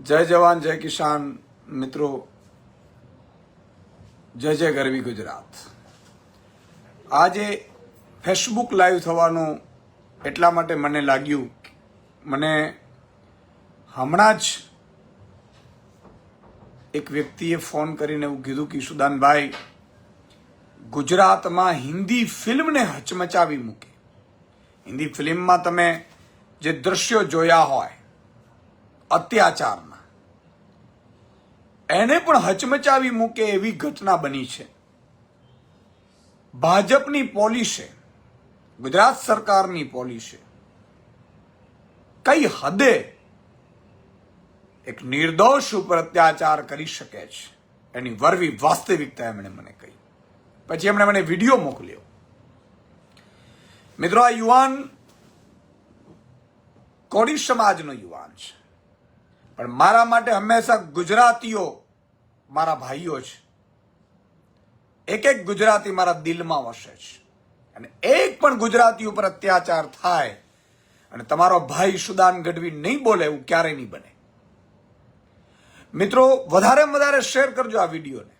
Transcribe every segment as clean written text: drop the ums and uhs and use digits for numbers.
જય જવાન જય કિસાન મિત્રો, જય જય ગરવી ગુજરાત। આજે ફેસબુક લાઈવ થવાનું એટલા માટે મને લાગ્યું, મને હમણાં જ એક વ્યક્તિએ ફોન કરીને એવું કીધું કે સુદાનભાઈ, ગુજરાતમાં હિન્દી ફિલ્મને હચમચાવી મૂકી। હિન્દી ફિલ્મમાં તમે જે દ્રશ્યો જોયા હોય અત્યાચારના, એને પણ હચમચાવી મૂકે એવી ઘટના બની છે। ભાજપની પોલીસે, ગુજરાત સરકારની પોલીસે કઈ હદે એક નિર્દોષ ઉપર અત્યાચાર કરી શકે છે એની વરવી વાસ્તવિકતા એમણે મને કહી। પછી એમણે મને વિડીયો મોકલ્યો। મિત્રો, આ યુવાન કોળી સમાજનો યુવાન છે, પણ મારા માટે હંમેશા ગુજરાતીઓ મારા ભાઈઓ છે। એક એક ગુજરાતી મારા દિલમાં વસે છે, અને એક પણ ગુજરાતી ઉપર અત્યાચાર થાય અને તમારો ભાઈ સુદાન ગઢવી નહીં બોલે એવું ક્યારેય નહીં બને। મિત્રો, વધારેમાં વધારે શેર કરજો આ વિડીયોને।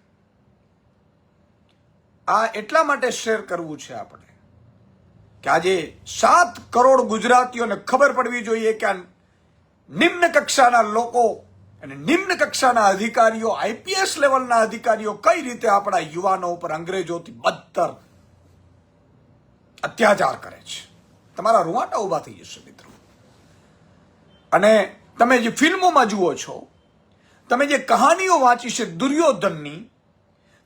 આ એટલા માટે શેર કરવું છે આપણે કે આજે 7 કરોડ ગુજરાતીઓને ખબર પડવી જોઈએ કે આ નિમ્ન કક્ષાના લોકો અને નિમ્ન કક્ષાના અધિકારીઓ, આઈપીએસ લેવલના અધિકારીઓ કઈ રીતે આપણા યુવાનો ઉપર અંગ્રેજોથી બદતર અત્યાચાર કરે છે। તમારા રૂવાટા ઉભા થઈ જશે મિત્રો। અને તમે જે ફિલ્મોમાં જુઓ છો, તમે જે કહાનીઓ વાંચી છે દુર્યોધનની,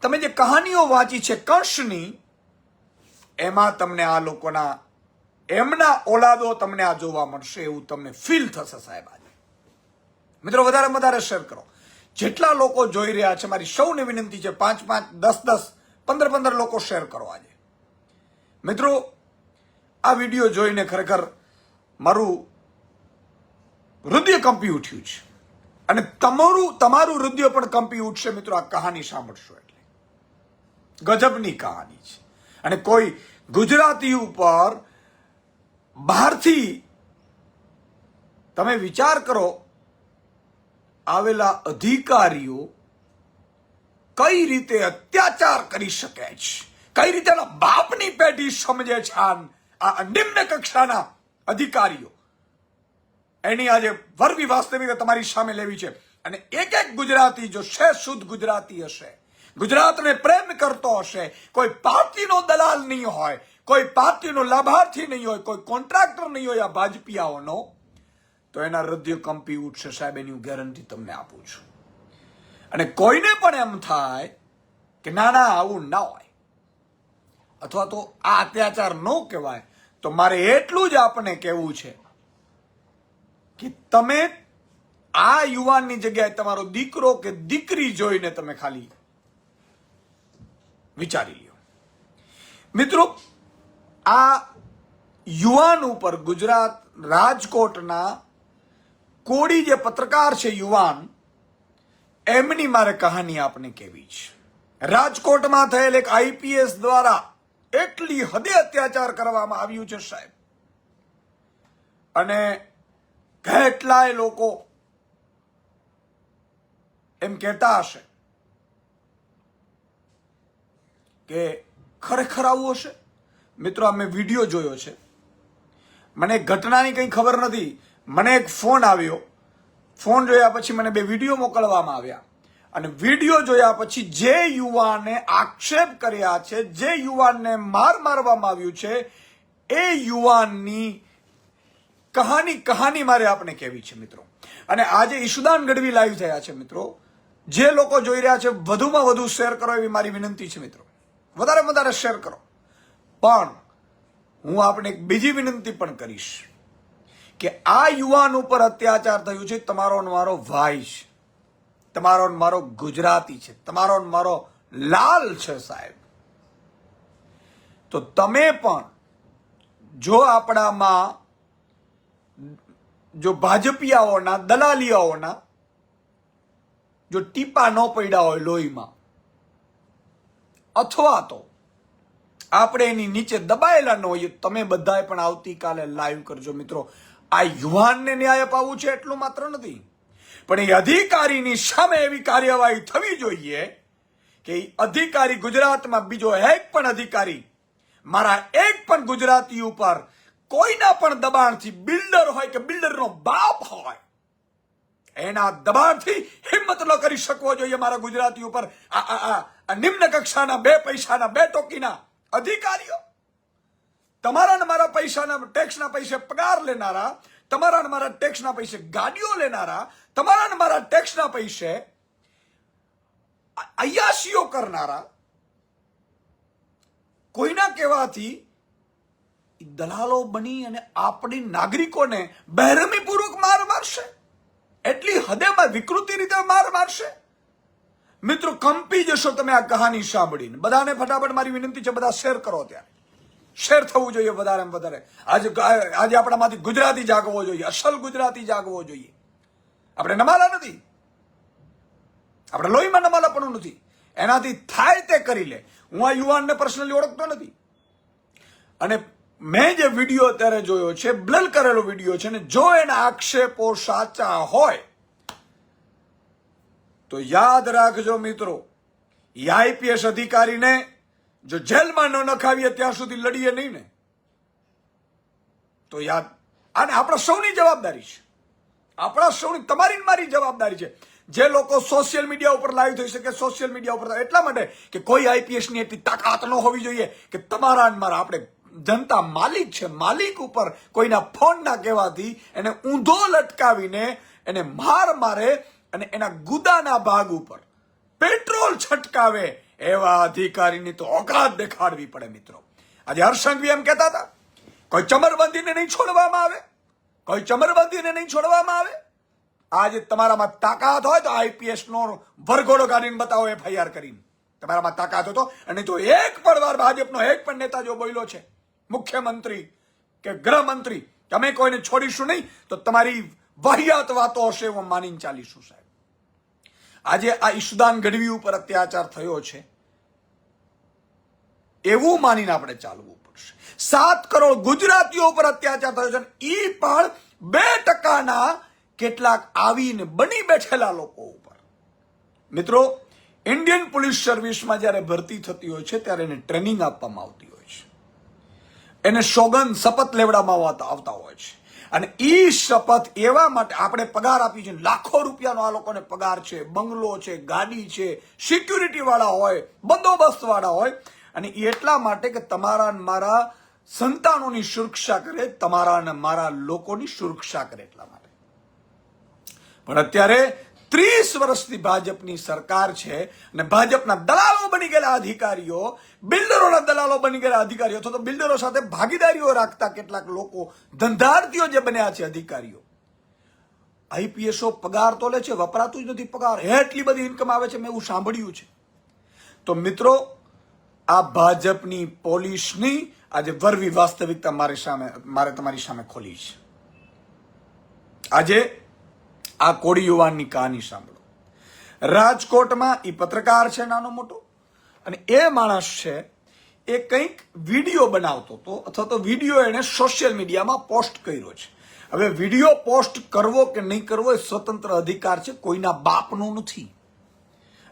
તમે જે કહાનીઓ વાંચી છે કંસની, એમાં તમને આ લોકોના એમના ઓલાદો તમને આ જોવા મળશે એવું તમને ફીલ થશે સાહેબ। આજે મિત્રો, વધારે વધારે શેર કરો। જેટલા લોકો જોઈ રહ્યા છે, મારી સૌને વિનંતી છે 5 5 10 10 15 15 લોકો શેર કરો આજે। મિત્રો, આ વિડીયો જોઈને ખરેખર મારું હૃદય કંપી ઉઠ્યું છે, અને તમારું હૃદય પણ કંપી ઉઠશે મિત્રો આ કહાની સાંભળશો એટલે। ગજબની કહાની છે, અને કોઈ ગુજરાતી ઉપર બહારથી તમે વિચાર કરો, આવેલા અધિકારીઓ કઈ રીતે અત્યાચાર કરી શકે છે, કઈ રીતે એના બાપની પેઢી સમજે છે આ નિમ્ન કક્ષાના અધિકારીઓ, એની આજે વરવી વાસ્તવિકતા તમારી સામે લેવી છે। અને એક એક ગુજરાતી જો શુદ્ધ ગુજરાતી હશે, ગુજરાતને પ્રેમ કરતો હશે, કોઈ પાર્ટીનો દલાલ નહીં હોય, કોઈ પાર્ટીનો લાભાર્થી નહીં હોય, કોઈ કોન્ટ્રાક્ટર નહીં હોય આ ભાજપિયાઓનો, તો એના હૃદય કંપી ઉઠશે સાહેબ, એની હું ગેરંટી તમને આપું છું। અને કોઈને પણ એમ થાય કે ના ના આવું ના હોય, અથવા તો આ અત્યાચાર ન કહેવાય, તો મારે એટલું જ આપને કહેવું છે કે તમે આ યુવાનની જગ્યાએ તમારો દીકરો કે દીકરી જોઈને તમે ખાલી વિચારી લ્યો। મિત્રો, આ યુવાન ઉપર ગુજરાત રાજકોટના કોળી જે પત્રકાર છે યુવાન, એમની મારે કહાની આપને કહેવી છે। રાજકોટમાં થયેલ એક આઈપીએસ દ્વારા એટલી હદે અત્યાચાર કરવામાં આવ્યું છે સાહેબ, અને કેટલાય લોકો એમ કહેતા હશે કે ખરેખર આવું હશે। મિત્રો, અમે વિડીયો જોયો છે, મને ઘટનાની કંઈ ખબર નથી, મને એક ફોન આવ્યો, ફોન જોયા પછી મને 2 વિડીયો મોકલવામાં આવ્યા, અને વિડીયો જોયા પછી જે યુવાને આક્ષેપ કર્યા છે, જે યુવાનને મારવામાં આવ્યું છે, એ યુવાનની કહાની મારે આપને કહેવી છે મિત્રો। અને આજે ઈશુદાન ગઢવી લાઈવ થયા છે મિત્રો, જે લોકો જોઈ રહ્યા છે વધુમાં વધુ શેર કરો એવી મારી વિનંતી છે મિત્રો, વધારે વધારે શેર કરો। પણ હું આપણે એક બીજી વિનંતી પણ કરીશ કે આ યુવાન ઉપર અત્યાચાર થયું છે, તમારો મારો ભાઈ છે, તમારો મારો ગુજરાતી છે, તમારો મારો લાલ છે સાહેબ। તો તમે પણ જો આપણામાં જો ભાજપિયાઓના દલાલિયાઓના જો ટીપા ન પડ્યા હોય લોહીમાં, અથવા તો આપણે એની નીચે દબાયેલા ન હોઈએ, તમે બધાએ પણ આવતીકાલે લાઈવ કરજો મિત્રો। આ યુવાનને ન્યાય અપાવવું છે એટલું માત્ર નથી, પણ એ અધિકારીની સામે એવી કાર્યવાહી થવી જોઈએ કે એ અધિકારી ગુજરાતમાં બીજો એક પણ અધિકારી મારા એક પણ ગુજરાતી ઉપર કોઈના પણ દબાણથી, બિલ્ડર હોય કે બિલ્ડરનો બાપ હોય, એના દબાણથી હિંમત ન કરી શકવો જોઈએ મારા ગુજરાતી ઉપર આ નિમ્ન કક્ષાના 2 પૈસાના 2 ટોકીના અધિકારીઓ. તમારા ને મારા પૈસાના ટેક્સના પૈસે પગાર લેનારા, તમારા ને મારા ટેક્સના પૈસે ગાડીઓ લેનારા, તમારા ને મારા ટેક્સના પૈસે અયાશીઓ કરનારા, કોઈના કહેવાથી દલાલો બની અને આપણી નાગરિકોને બેરહમીપૂર્વક માર મારશે, એટલી હદેમાં વિકૃતિ રીતે માર મારશે. મિત્રો, કંપી જશો તમે આ કહાની સાંભળીને. બધાને ફટાફટ મારી વિનંતી છે, બધા શેર કરો. ત્યારે શેર થવું જોઈએ વધારે વધારે. આજે આપણામાંથી ગુજરાતી જાગવો જોઈએ, અસલ ગુજરાતી જાગવો જોઈએ. આપણે નમાલા નથી, આપણે લોહીમાં નમાલાપણું નથી. એનાથી થાય તે કરી લે. હું આ યુવાનને પર્સનલી ઓળખતો નથી, અને મેં જે વિડીયો અત્યારે જોયો છે, બ્લર કરેલો વિડીયો છે, ને જો એના આક્ષેપો સાચા હોય તો યાદ રાખજો મિત્રો, એ આઈપીએસ અધિકારીને જો જેલમાં ન નખાવીએ ત્યાં સુધી લડીએ નહીં ને, તો યાદ, આને આપણા સૌની જવાબદારી છે. આપણા સૌની, તમારી મારી જવાબદારી છે. જે લોકો સોશિયલ મીડિયા ઉપર લાઈવ થઈ શકે, સોશિયલ મીડિયા ઉપર એટલા માટે કે કોઈ આઈપીએસ ની એટલી તાકાત ન હોવી જોઈએ કે તમારા મારા, આપણે જનતા માલિક છે, માલિક ઉપર કોઈના ફોન ના કહેવાથી એને ઊંધો લટકાવીને એને માર મારે અને એના ગુદાના ભાગ ઉપર પેટ્રોલ છટકાવે એવા અધિકારીની તો ઓકાત દેખાડવી પડે. મિત્રો, આજે હર્ષંઘવી એમ કહેતા હતા, કોઈ ચમરબંધીને નહીં છોડવામાં આવે, કોઈ ચમરબંધીને નહીં છોડવામાં આવે. આજે તમારામાં તાકાત હોય તો આઈપીએસ નો વરઘોડો કાઢીને બતાવો, એફઆઈઆર કરીને. તમારામાં તાકાત હતો, અને તો એક પણ વાર ભાજપનો એક પણ નેતા જો બોલ્યો છે, મુખ્યમંત્રી કે ગૃહમંત્રી, અમે કોઈને છોડીશું નહીં, તો તમારી વાહિયાત વાતો હશે એવું માનીને ચાલીશું. સાહેબ, આજે આ ઈશુદાન ગઢવી ઉપર અત્યાચાર થયો છે એવું માનીને આપણે ચાલવું પડશે. 7 કરોડ ગુજરાતીઓ ઉપર અત્યાચાર થયો છે, એ પણ 2% કેટલાક આવીને બની બેઠેલા લોકો ઉપર. મિત્રો, ઇન્ડિયન પોલીસ સર્વિસમાં જયારે ભરતી થતી હોય છે ત્યારે એને ટ્રેનિંગ આપવામાં આવતી હોય છે, એને સોગંદ શપથ લેવડાવવામાં આવતા હોય છે, અને ઈ શપથ એવા માટે આપણે પગાર આપી છે, લાખો રૂપિયાનો આ લોકોને પગાર છે, બંગલો છે, ગાડી છે, સિક્યુરિટી વાળા હોય, બંદોબસ્ત વાળા હોય, અને એટલા માટે કે તમારા મારા સંતાનોની સુરક્ષા કરે, તમારા અને મારા લોકોની સુરક્ષા કરે, એટલા માટે. પણ અત્યારે 30 વર્ષથી ભાજપની સરકાર છે, અને ભાજપના દલાલો બની ગયેલા અધિકારીઓ, બિલ્ડરોના દલાલો બની ગયેલા અધિકારીઓ, અથવા તો બિલ્ડરો સાથે ભાગીદારીઓ રાખતા કેટલાક લોકો, ધંધાર્થીઓ જે બન્યા છે અધિકારીઓ, આઈપીએસઓ પગાર તો લે છે, વપરાતું જ નથી પગાર, એટલી બધી ઇન્કમ આવે છે, મેં એવું સાંભળ્યું છે. તો મિત્રો, આ ભાજપની પોલીસની આજે વરવી વાસ્તવિકતા મારે તમારી સામે ખોલી છે. આજે આ કોળી યુવાનની કહાની સાંભળો. રાજકોટમાં એ પત્રકાર છે નાનો મોટો, અને એ માણસ છે એ કંઈક વિડીયો બનાવતો હતો, અથવા તો વિડીયો એને સોશિયલ મીડિયામાં પોસ્ટ કર્યો છે. હવે વિડીયો પોસ્ટ કરવો કે નહીં કરવો એ સ્વતંત્ર અધિકાર છે, કોઈના બાપનું નથી.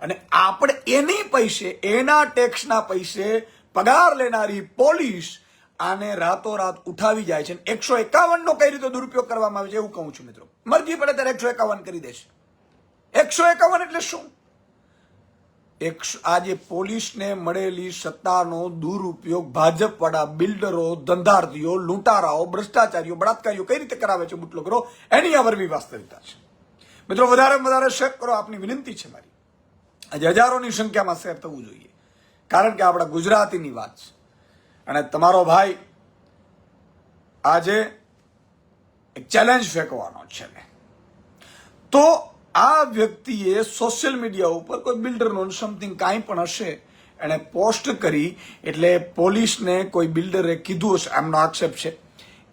અને આપણે એની પૈસે, એના ટેક્સના પૈસે પગાર લેનારી પોલીસ આને રાતોરાત ઉઠાવી જાય છે. 151 નો કઈ રીતે દુરુપયોગ કરવામાં આવે છે એવું કહું છું મિત્રો. મરજી પડે ત્યારે 151 કરી દેશે. 151 એટલે શું? આજે પોલીસને મળેલી સત્તાનો દુરુપયોગ ભાજપ વાળા બિલ્ડરો, ધંધાર્થીઓ, લૂંટારાઓ, ભ્રષ્ટાચારીઓ, બળાત્કારીઓ કઈ રીતે કરાવે છે બુટલોગરો, એની આ વરવી વાસ્તવિકતા છે. મિત્રો, વધારે શેર કરો, આપની વિનંતી છે મારી. આજે હજારોની સંખ્યામાં શેર થવું જોઈએ, કારણ કે આપણા ગુજરાતીની વાત છે. અને તમારો ભાઈ આજે એક ચેલેન્જ ફેંકવાનો છે. તો આ વ્યક્તિએ સોશિયલ મીડિયા ઉપર કોઈ બિલ્ડરનો સમથિંગ કાંઈ પણ હશે એને પોસ્ટ કરી, એટલે પોલીસને કોઈ બિલ્ડરે કીધું હશે, આમનો આક્ષેપ છે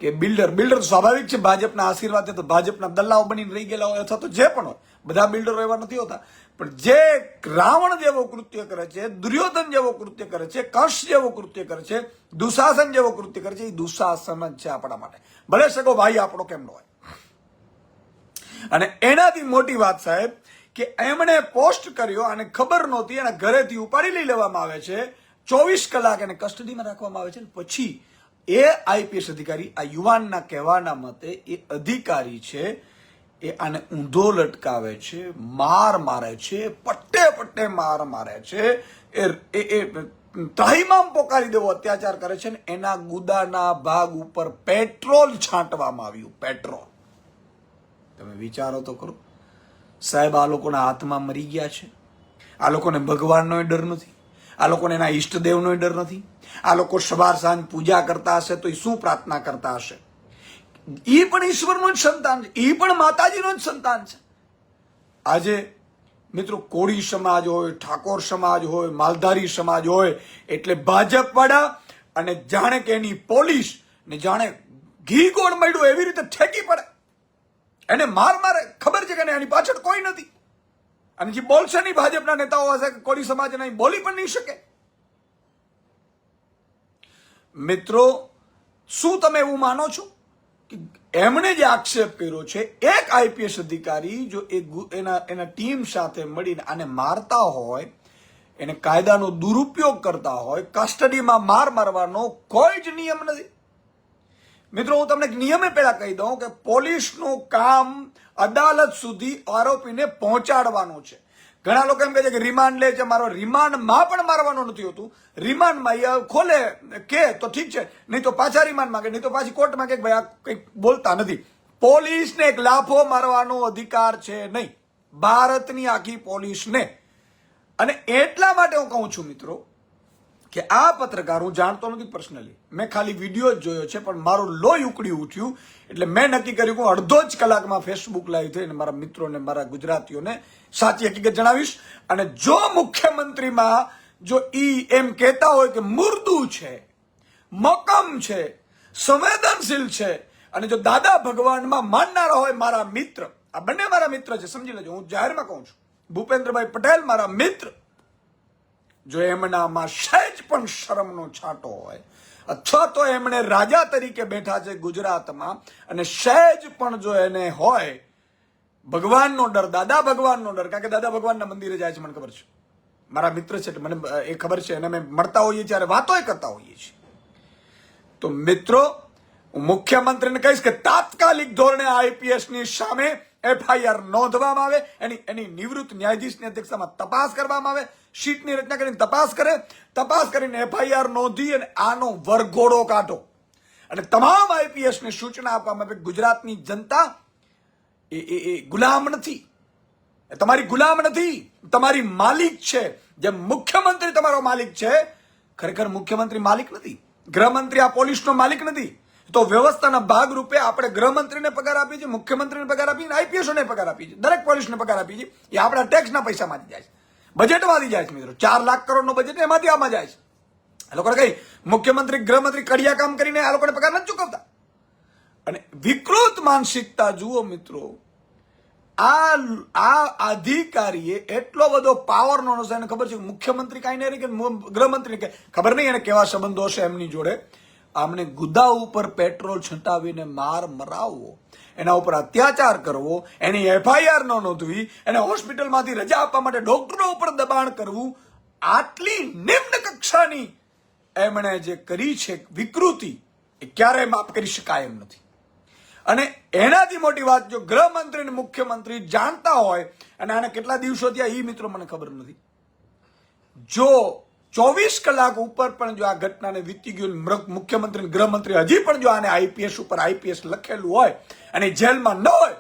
કે બિલ્ડર સ્વાભાવિક છે, ભાજપના આશીર્વાદ તો ભાજપના દલ્લાઓ બનીને રહી ગયેલા હોય, અથવા તો જે પણ હોય, બધા બિલ્ડરો એવા નથી હોતા. પણ જે રાવણ જેવો કૃત્ય કરે છે, દુર્યોધન જેવો કૃત્ય કરે છે, કંસ જેવો કૃત્ય કરે છે, દુશાસન જેવો કૃત્ય કરે છે, એ દુશાસન જ છે આપણા માટે, ભલે સગો ભાઈ આપણો કેમ ન હોય. અને એનાથી મોટી વાત સાહેબ કે એમણે પોસ્ટ કર્યો અને ખબર નહોતી, એના ઘરેથી ઉપાડી લઈ લેવામાં આવે છે, 24 કલાક એને કસ્ટડીમાં રાખવામાં આવે છે. પછી એ આઈપીએસ અધિકારી, આ યુવાનના કહેવાના મતે એ અધિકારી છે, એ આને ઊંધો લટકાવે છે, માર મારે છે, પટ્ટે માર મારે છે, એ ત્રાહિમામ પોકારી દેવો અત્યાચાર કરે છે. ને એના ગુદાના ભાગ ઉપર પેટ્રોલ છાંટવામાં આવ્યું. પેટ્રોલ, તમે વિચારો તો કરો સાહેબ, આ લોકોના હાથમાં મરી ગયા છે. આ લોકોને ભગવાનનો ડર નથી, આ લોકોને એના ઈષ્ટદેવનો ડર નથી. આ લોકો સવાર સાંજ પૂજા કરતા હશે તો એ શું પ્રાર્થના કરતા હશે? એ પણ ઈશ્વરનો જ સંતાન છે, એ પણ માતાજીનો જ સંતાન છે. આજે મિત્રો કોળી સમાજ હોય, ઠાકોર સમાજ હોય, માલધારી સમાજ હોય એટલે ભાજપ વાળા અને જાણે કે એની પોલીસ ને જાણે ઘી ગોળ મળ્યું એવી રીતે ઠેકી પડે, એને માર મારે. ખબર છે કે એની પાછળ કોઈ નથી, અને જે બોલશે નહીં ભાજપના નેતાઓ હશે કે કોળી સમાજ નહીં બોલી પણ નહીં શકે. મિત્રો શું તમે એવું માનો છો કે એમણે જે આક્ષેપ કર્યો છે, એક આઈપીએસ અધિકારી જો એના ટીમ સાથે મળીને આને મારતા હોય, એને કાયદાનો દુરુપયોગ કરતા હોય, કસ્ટડીમાં માર મારવાનો કોઈ જ નિયમ નથી. મિત્રો હું તમને નિયમે પહેલા કહી દઉં કે પોલીસનું કામ અદાલત સુધી આરોપીને પહોંચાડવાનું છે. ઘણા લોકો એમ કહે છે કે રિમાન્ડ લે છે, મારો રિમાન્ડમાં પણ મારવાનું નથી હોતું. રિમાન્ડમાં ખોલે કે તો ઠીક છે, નહીં તો પાછા રિમાન્ડ માંગે, નહીં તો પાછી કોર્ટમાં કે ભાઈ આ કંઈક બોલતા નથી. પોલીસને એક લાફો મારવાનો અધિકાર છે નહીં, ભારતની આખી પોલીસને. અને એટલા માટે હું કહું છું મિત્રો કે આ પત્રકાર હું જાણતો નથી પર્સનલી, મેં ખાલી વિડીયો જ જોયો છે, પણ મારું લોહી ઉકળી ઉઠ્યું એટલે મેં નક્કી કર્યું કે હું અડધો જ કલાકમાં ફેસબુક લાઈવ થઈને મારા મિત્રોને, મારા ગુજરાતીઓને સાચી હકીકત જણાવીશ. અને જો મુખ્યમંત્રીમાં જો એમ કહેતા હોય કે મુર્દુ છે, મકમ છે, સંવેદનશીલ છે, અને જો દાદા ભગવાનમાં માનનારા હોય મારા મિત્ર, આ બંને મારા મિત્ર છે, સમજી લેજો, હું જાહેરમાં કહું છું, ભૂપેન્દ્રભાઈ પટેલ મારા મિત્ર, જો એમનામાં સહેજ પણ શરમનો છાંટો હોય, અથવા તો એમણે રાજા તરીકે બેઠા છે ગુજરાતમાં અને સહેજ પણ જો એને હોય ભગવાનનો ડર, દાદા ભગવાનનો ડર, કારણ કે દાદા ભગવાનના મંદિરે જાય છે, મને ખબર છે, મારા મિત્ર છે, મને એ ખબર છે, અને અમે મળતા હોઈએ છીએ, વાતો કરતા હોઈએ છીએ. તો મિત્રો હું મુખ્યમંત્રીને કહીશ કે તાત્કાલિક ધોરણે આઈપીએસની સામે એફઆઈઆર નોંધવામાં આવે, એની નિવૃત્ત ન્યાયાધીશની અધ્યક્ષતામાં તપાસ કરવામાં આવે, શીટની રચના કરીને તપાસ કરે, તપાસ કરીને એફઆઈઆર નોંધી અને આનો વરઘોડો કાઢો. અને તમામ આઈપીએસને સૂચના આપવામાં આવે, ગુજરાતની જનતા એ ગુલામ નથી, તમારી ગુલામ નથી, તમારી માલિક છે. જેમ મુખ્યમંત્રી તમારો માલિક છે, ખરેખર મુખ્યમંત્રી માલિક નથી, ગૃહમંત્રી આ પોલીસનો માલિક નથી. તો વ્યવસ્થાના ભાગરૂપે આપણે ગૃહમંત્રીને પગાર આપીએ છીએ, મુખ્યમંત્રીને પગાર આપીએ છીએ, આઈપીએસઓને પગાર આપીએ છીએ, દરેક પોલીસને પગાર આપીએ છીએ. એ આપણા ટેક્સના પૈસામાંથી જાય છે, બજેટમાંથી જાય છે મિત્રો. 4 લાખ કરોડનું બજેટ એમાંથી આમાં જાય છે. આ લોકોને કઈ મુખ્યમંત્રી, ગૃહમંત્રી કડિયા કામ કરીને આ લોકોને પગાર નથી ચૂકવતા. અને વિકૃત માનસિકતા જુઓ મિત્રો, આ અધિકારીએ એટલો બધો પાવરનો હશે, એને ખબર છે કે મુખ્યમંત્રી કાંઈ નહીં કે ગૃહમંત્રી કે ખબર નહીં એને કેવા સંબંધો હશે એમની જોડે. આમને ગુદા ઉપર પેટ્રોલ છંટાવીને માર મરાવવો, એના ઉપર અત્યાચાર કરવો, એની એફઆઈઆર ન નોંધવી, એને હોસ્પિટલમાંથી રજા આપવા માટે ડોક્ટરો ઉપર દબાણ કરવું, આટલી નિમ્ન કક્ષાની એમણે જે કરી છે વિકૃતિ, એ ક્યારેય માફ કરી શકાય એમ નથી. અને એનાથી મોટી વાત, જો ગૃહમંત્રી અને મુખ્યમંત્રી જાણતા હોય, અને આને કેટલા દિવસો થયા એ મિત્રો મને ખબર નથી, જો 24 કલાક ઉપર પણ જો આ ઘટનાને વીતી ગયું, મુખ્યમંત્રી ગૃહમંત્રી હજી પણ જો આને આઈપીએસ ઉપર આઈપીએસ લખેલું હોય અને જેલમાં ન હોય,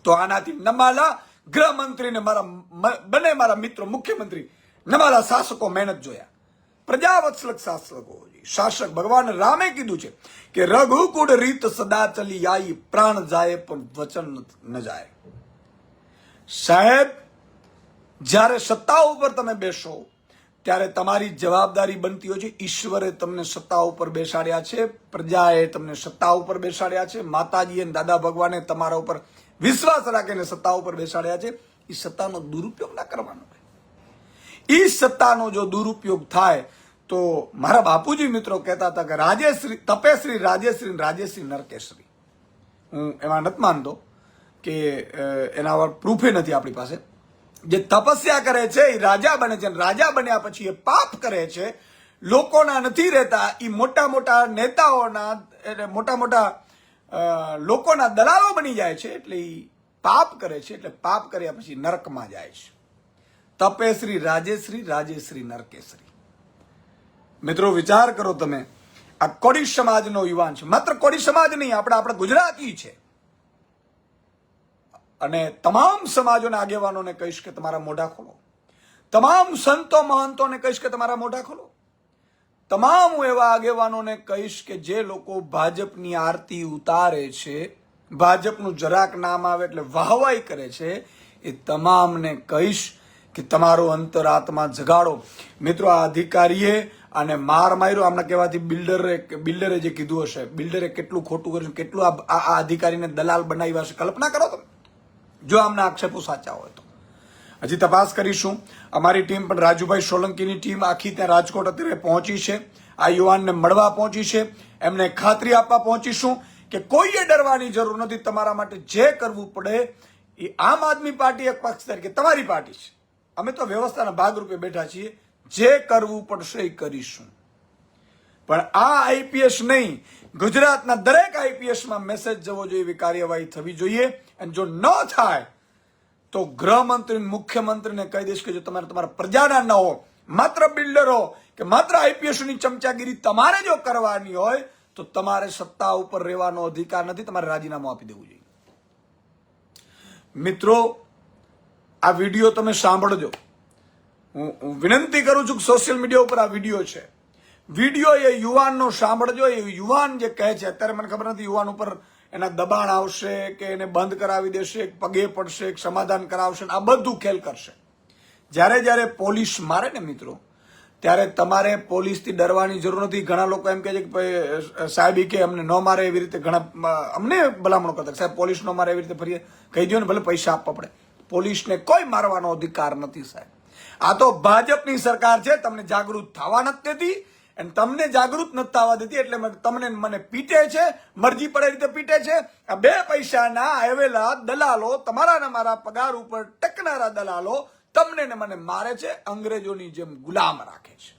તો આનાથી નમાલા ગૃહમંત્રીને મારા મિત્રો મુખ્યમંત્રી નમાલા શાસકો મહેનત જોયા, પ્રજાવત્સલક શાસક ભગવાન રામે કીધું છે કે રઘુકુળ રીત સદા ચલી આઈ, પ્રાણ જાય પણ વચન ન જાય. સાહેબ, જ્યારે સત્તા ઉપર તમે બેસો ત્યારે તમારી જવાબદારી બનતી હોય છે. ઈશ્વરે તમને સત્તા ઉપર બેસાડ્યા છે, પ્રજાએ તમને સત્તા ઉપર બેસાડ્યા છે, માતાજી અને દાદા ભગવાને તમારા ઉપર વિશ્વાસ રાખીને સત્તા ઉપર બેસાડ્યા છે. એ સત્તાનો દુરુપયોગ ના કરવાનો. એ સત્તાનો જો દુરુપયોગ થાય તો મારા બાપુજી મિત્રો કહેતા હતા કે રાજેશ્રી, તપેશ્રી, રાજેશ્રી, રાજેશ્રી નરકેશ્રી. હું એમાં નથી માનતો, કે એના પ્રૂફે નથી આપણી પાસે. જે તપસ્યા કરે છે એ રાજા બને છે, રાજા બન્યા પછી એ પાપ કરે છે, લોકોના નથી રહેતા, એ મોટા મોટા નેતાઓના એટલે મોટા મોટા લોકોના દલાલો બની જાય છે, એટલે એ પાપ કરે છે. એટલે પાપ કર્યા પછી નરકમાં જાય છે. તપેશ્રી રાજેશ્રી, રાજેશ્રી નરકેશ્રી. મિત્રો વિચાર કરો તમે, આ કોળી સમાજનો યુવાન છે. માત્ર કોળી સમાજ નહીં, આપણા ગુજરાતી છે. અને તમામ સમાજોના આગેવાનોને કહીશ કે તમારા મોઢા ખોલો. તમામ સંતો મહંતોને કહીશ કે તમારા મોઢા ખોલો. તમામ એવા આગેવાનોને કહીશ કે જે લોકો ભાજપની આરતી ઉતારે છે, ભાજપનું જરાક નામ આવે એટલે વાહવાઈ કરે છે, એ તમામને કહીશ કે તમારો અંતરાત્મા જગાડો. મિત્રો, આ અધિકારીએ અને માર માર્યો આમના કહેવાથી બિલ્ડરે જે કીધું હશે, બિલ્ડરે કેટલું ખોટું કર્યું, કેટલું આ અધિકારીને દલાલ બનાવ્યા હશે, કલ્પના કરો તમે, જો આમના આક્ષેપો સાચા હોય તો. હજી તપાસ કરીશું. અમારી ટીમ પણ રાજુભાઈ સોલંકીની ટીમ આખી ત્યાં રાજકોટ અત્યારે પહોંચી છે. આ યુવાનને મળવા પહોંચી છે. એમને ખાતરી આપવા પહોંચીશું કે કોઈએ ડરવાની જરૂર નથી. તમારા માટે જે કરવું પડે એ આમ આદમી પાર્ટી એક પક્ષ તરીકે તમારી પાર્ટી છે. અમે તો વ્યવસ્થાના ભાગરૂપે બેઠા છીએ. જે કરવું પડશે એ કરીશું. પણ આ આઈપીએસ નહીં, ગુજરાતના દરેક આઈપીએસમાં મેસેજ જવો જોઈએ, એવી કાર્યવાહી થવી જોઈએ. અને જો ન થાય તો ગૃહમંત્રી, મુખ્યમંત્રીને કહી દઈશ કે જો તમારે તમારા પ્રજાના ન હો, માત્ર બિલ્ડરો કે માત્ર આઈપીએસની ચમચાગીરી તમારે જો કરવાની હોય તો તમારે સત્તા ઉપર રહેવાનો અધિકાર નથી. તમારે રાજીનામું આપી દેવું જોઈએ. મિત્રો, આ વિડીયો તમે સાંભળજો. હું વિનંતી કરું છું કે સોશિયલ મીડિયા ઉપર આ વિડીયો છે. વિડીયો એ યુવાનનો સાંભળજો. એ યુવાન જે કહે છે, અત્યારે મને ખબર નથી યુવાન ઉપર એના દબાણ આવશે કે એને બંધ કરાવી દેશે, પગે પડશે, સમાધાન કરાવશે, આ બધું ખેલ કરશે. જ્યારે પોલીસ મારે ને મિત્રો, ત્યારે તમારે પોલીસથી ડરવાની જરૂર નથી. ઘણા લોકો એમ કહે છે કે સાહેબ કે અમને ન મારે, એવી રીતે ઘણા અમને ભલામણો કરતા, સાહેબ પોલીસ ન મારે એવી રીતે ફરી કહી દો ને, ભલે પૈસા આપવા પડે. પોલીસને કોઈ મારવાનો અધિકાર નથી સાહેબ. આ તો ભાજપની સરકાર છે. તમને જાગૃત થવા નથી દેતી અને તમને જાગૃત નથી થવા દેતી, એટલે તમને મને પીટે છે, મરજી પડે રીતે પીટે છે. આ બે પૈસાના આવેલા દલાલો, તમારા ને મારા પગાર ઉપર ટકનારા દલાલો તમને ને મને મારે છે, અંગ્રેજોની જેમ ગુલામ રાખે છે.